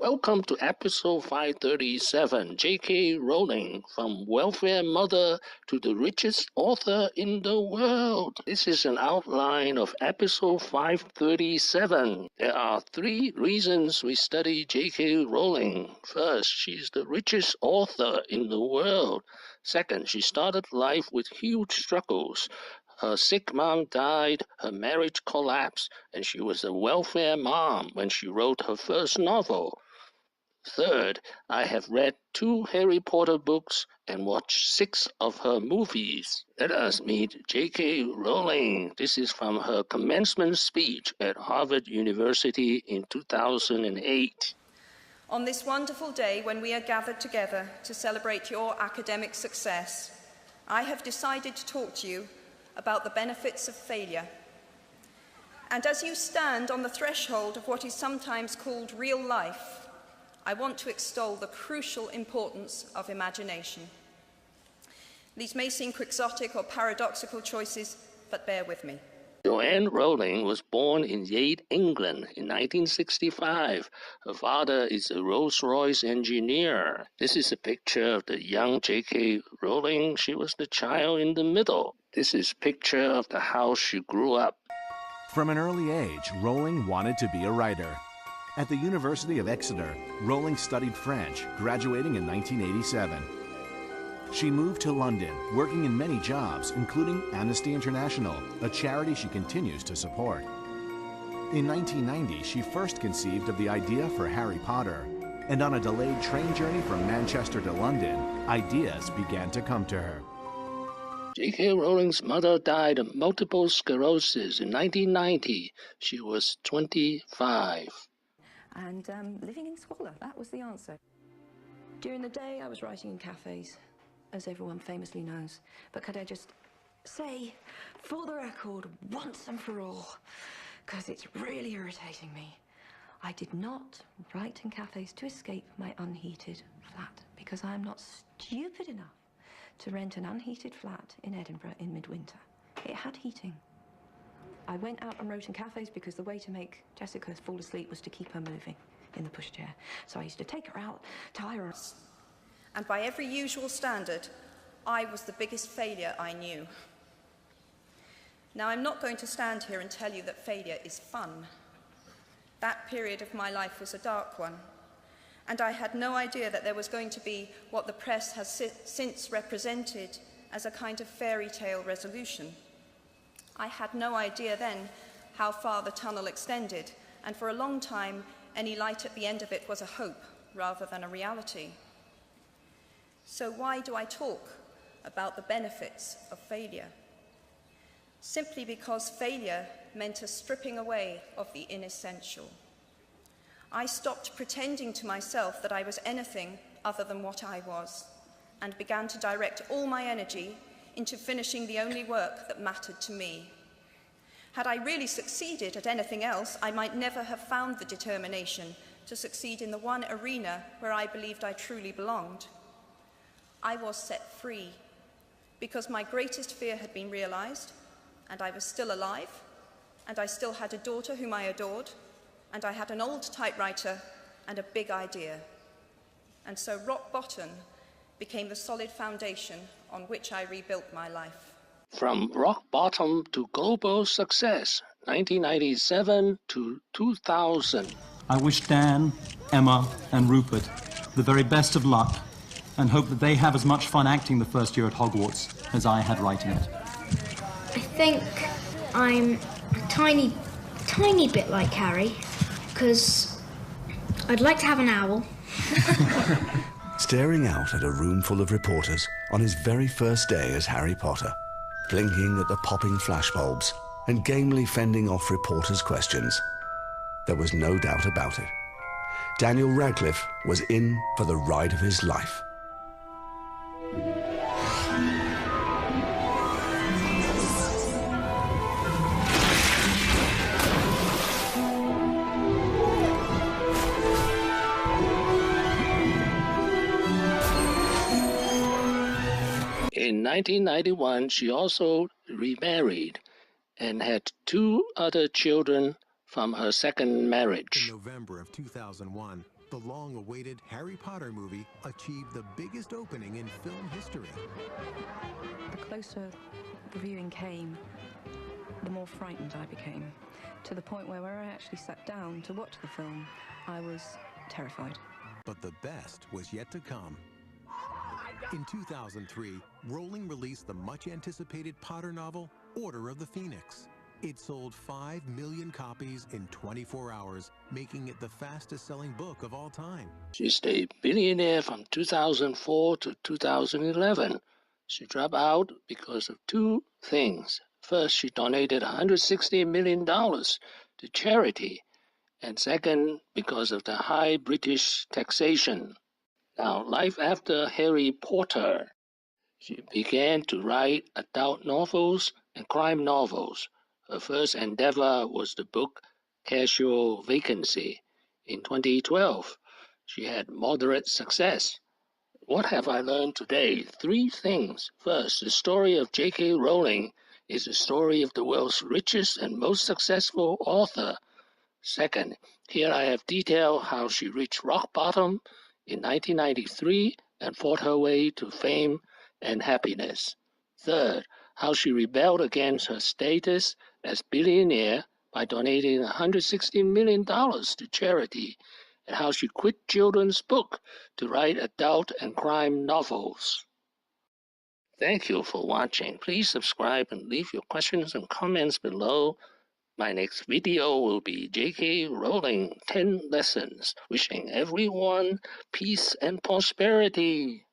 Welcome to episode 537, JKRowling, from welfare mother to the richest author in the world. This is an outline of episode 537. There are 3 reasons we study JKRowling. First, she's the richest author in the world. Second, she started life with huge struggles. Her sick mom died, her marriage collapsed, and she was a welfare mom when she wrote her first novel. Third, I have read 2 Harry Potter books and watched 6 of her movies. Let us meet J.K. Rowling. This is from her commencement speech at Harvard University in 2008. On this wonderful day when we are gathered together to celebrate your academic success, I have decided to talk to you about the benefits of failure. And as you stand on the threshold of what is sometimes called real life, I want to extol the crucial importance of imagination. These may seem quixotic or paradoxical choices, but bear with me. Joanne Rowling was born in Yate, England in 1965. Her father is a Rolls-Royce engineer. This is a picture of the young J.K. Rowling. She was the child in the middle. This is a picture of the house she grew up. From an early age, Rowling wanted to be a writer. At the University of Exeter, Rowling studied French, graduating in 1987. She moved to London, working in many jobs, including Amnesty International, a charity she continues to support. In 1990, she first conceived of the idea for Harry Potter, and on a delayed train journey from Manchester to London, ideas began to come to her. J.K. Rowling's mother died of multiple sclerosis in 1990. She was 25. And living in squalor, that was the answer. During the day, I was writing in cafes, as everyone famously knows. But could I just say, for the record, once and for all, because it's really irritating me, I did not write in cafes to escape my unheated flat, because I am not stupid enough to rent an unheated flat in Edinburgh in midwinter. It had heating. I went out and wrote in cafes because the way to make Jessica fall asleep was to keep her moving in the pushchair. So I used to take her out, tie her up. And by every usual standard, I was the biggest failure I knew. Now, I'm not going to stand here and tell you that failure is fun. That period of my life was a dark one, and I had no idea that there was going to be what the press has since represented as a kind of fairy tale resolution. I had no idea then how far the tunnel extended, and for a long time, any light at the end of it was a hope rather than a reality. So why do I talk about the benefits of failure? Simply because failure meant a stripping away of the inessential. I stopped pretending to myself that I was anything other than what I was, and began to direct all my energy into finishing the only work that mattered to me. Had I really succeeded at anything else, I might never have found the determination to succeed in the one arena where I believed I truly belonged. I was set free because my greatest fear had been realized, and I was still alive, and I still had a daughter whom I adored, and I had an old typewriter and a big idea. And so rock bottom became the solid foundation on which I rebuilt my life. From rock bottom to global success, 1997 to 2000. I wish Dan, Emma, and Rupert the very best of luck, and hope that they have as much fun acting the first year at Hogwarts as I had writing it. I think I'm a tiny bit like Harry, because I'd like to have an owl. Staring out at a room full of reporters on his very first day as Harry Potter, blinking at the popping flashbulbs and gamely fending off reporters' questions, there was no doubt about it. Daniel Radcliffe was in for the ride of his life. In 1991, she also remarried and had 2 other children from her second marriage. In November of 2001, the long-awaited Harry Potter movie achieved the biggest opening in film history. The closer the viewing came, the more frightened I became, to the point where when I actually sat down to watch the film, I was terrified. But the best was yet to come. In 2003, Rowling released the much-anticipated Potter novel, Order of the Phoenix. It sold 5 million copies in 24 hours, making it the fastest-selling book of all time. She stayed billionaire from 2004 to 2011. She dropped out because of two things. First, she donated $160 million to charity. And second, because of the high British taxation. Now, life after Harry Potter. She began to write adult novels and crime novels. Her first endeavor was the book Casual Vacancy. In 2012, she had moderate success. What have I learned today? 3 things. First, the story of JKRowling is the story of the world's richest and most successful author. Second, here I have detailed how she reached rock bottom in 1993 and fought her way to fame and happiness. Third, how she rebelled against her status as billionaire by donating $160 million to charity, and how she quit children's book to write adult and crime novels. Thank you for watching. Please subscribe and leave your questions and comments below. My next video will be J.K. Rowling 10 Lessons, wishing everyone peace and prosperity.